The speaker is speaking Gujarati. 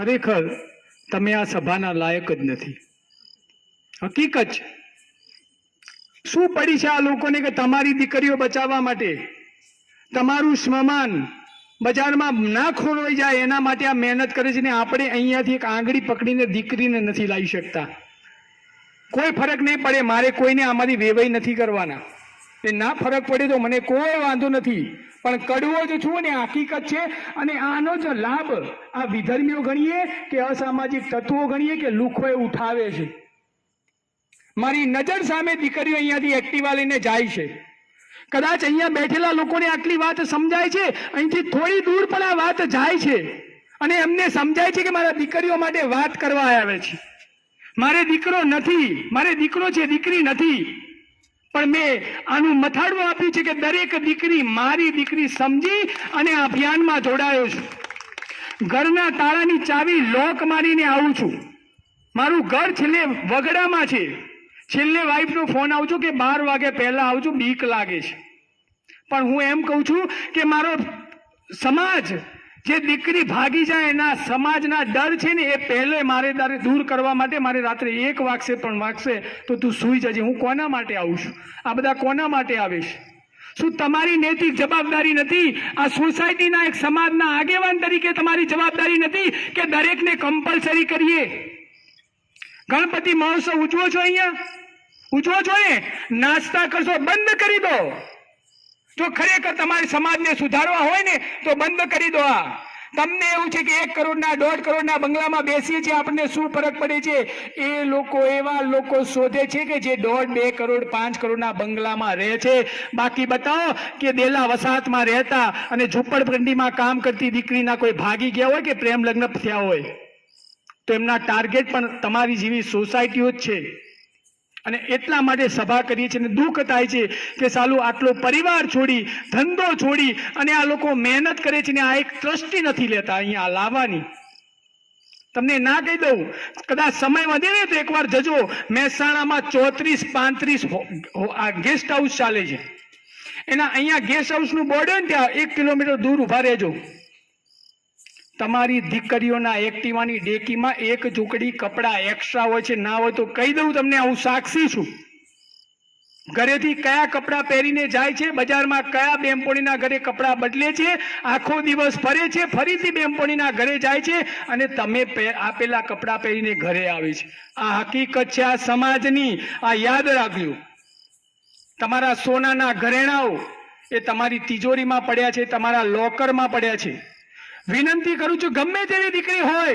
ખરેખર તમે આ સભાના લાયક જ નથી. હકીકત છે. શું પડી છે આ લોકોને કે તમારી દીકરીઓ બચાવવા માટે તમારું સ્મશાન બજારમાં ના ખોરવાઈ જાય એના માટે આ મહેનત કરે છે ને આપણે અહીંયાથી એક આંગળી પકડીને દીકરીને નથી લાવી શકતા. કોઈ ફરક નહીં પડે, મારે કોઈને આમાંથી વેવાઈ નથી કરવાના. એ ના ફરક પડે તો મને કોઈ વાંધો નથી, પણ કડવો જ છું ને હકીકત છે. અને આનો જ લાભ આ વિધર્મીઓ ગણીએ કે અસામાજિક તત્વો ગણીએ કે લુખોએ ઉઠાવે છે. મારી નજર સામે દીકરીઓ અહીંયાથી એક્ટિવા લઈને જાય છે. કદાચ અહીંયા બેઠેલા લોકોને આટલી વાત સમજાય છે, અહીંથી થોડી દૂર પણ આ વાત જાય છે અને એમને સમજાય છે કે મારા દીકરીઓ માટે વાત કરવા આવે છે. મારે દીકરો નથી, મારે દીકરો છે, દીકરી નથી. પણ મેં આનું મથાળું આપ્યું છે કે દરેક દીકરી મારી દીકરી સમજી અને આ અભિયાનમાં જોડાયો છું. ઘરના તાળાની ચાવી લોક મારીને આવું છું. મારું ઘર છેલ્લે વગડામાં છે. છેલ્લે વાઈફનો ફોન આવજો કે 12 વાગે પહેલા આવજો, બીક લાગે છે. પણ હું એમ કહું છું કે મારો સમાજ જે દીકરી ભાગી જાય એના સમાજના ડર છે ને એ પહેલે મારે દૂર કરવા માટે મારે રાત્રે 1 વાગશે પણ વાગશે તો તું સૂઈ જજે. હું કોના માટે આવું છું? આ બધા કોના માટે આવે છે? શું તમારી નૈતિક જવાબદારી નથી? આ સોસાયટીના એક સમાજના આગેવાન તરીકે તમારી જવાબદારી નથી કે દરેકને કમ્પલસરી કરીએ? ગણપતિ મહોત્સવ ઉજવો છો, અહીંયા ઉજવો છો ને, નાસ્તા કરશો બંધ કરી દો. જો ખરેખર તમારે સમાજને સુધારવા હોય ને તો બંધ કરી દો. આ તમને એવું છે કે 1 કરોડના 1.5 કરોડના બંગલામાં બેસીએ છીએ, આપણને શું ફરક પડે છે? એ લોકો એવા લોકો શોધે છે કે જે 1.5, 2 કરોડ 5 કરોડના બંગલામાં રહે છે. બાકી બતાવો કે દેલા વસાહતમાં રહેતા અને ઝૂંપડપટ્ટીમાં કામ કરતી દીકરીના કોઈ ભાગી ગયા હોય કે પ્રેમ લગ્ન થયા હોય તો એમના ટાર્ગેટ પણ તમારી જેવી સોસાયટીઓ જ છે. અને એટલા માટે સભા કરીએ છીએ. અને દુઃખ થાય છે કે સાલું આટલો પરિવાર છોડી, ધંધો છોડી અને આ લોકો મહેનત કરે છે ને આ એક ટ્રસ્ટી નથી લેતા અહીંયા લાવવાની. તમને ના કહી દઉં, કદાચ સમય વધે ને તો એકવાર જજો. મહેસાણામાં 34-35 ગેસ્ટ હાઉસ ચાલે છે. એના અહીંયા ગેસ્ટ હાઉસનું બોર્ડ હોય ને ત્યાં 1 કિલોમીટર દૂર ઉભા રહેજો. તમારી દીકરીઓના એક્ટિવાની ડેકીમાં 1 ઝૂંકડી કપડા એક્સ્ટ્રા હોય છે. ના હોય તો કહી દઉં તમને, હું સાક્ષી છું. ઘરેથી કયા કપડા પહેરીને જાય છે, બજારમાં કયા બેનપણીના ઘરે કપડા બદલે છે, આખો દિવસ ફરે છે, ફરીથી બેનપણીના ઘરે જાય છે અને તમે આપેલા કપડા પહેરીને ઘરે આવે છે. આ હકીકત છે આ સમાજની. આ યાદ રાખજો. તમારા સોનાના ઘરેણાઓ એ તમારી તિજોરીમાં પડ્યા છે, તમારા લોકરમાં પડ્યા છે. વિનંતી કરું છું, ગમે તેવી દીકરી હોય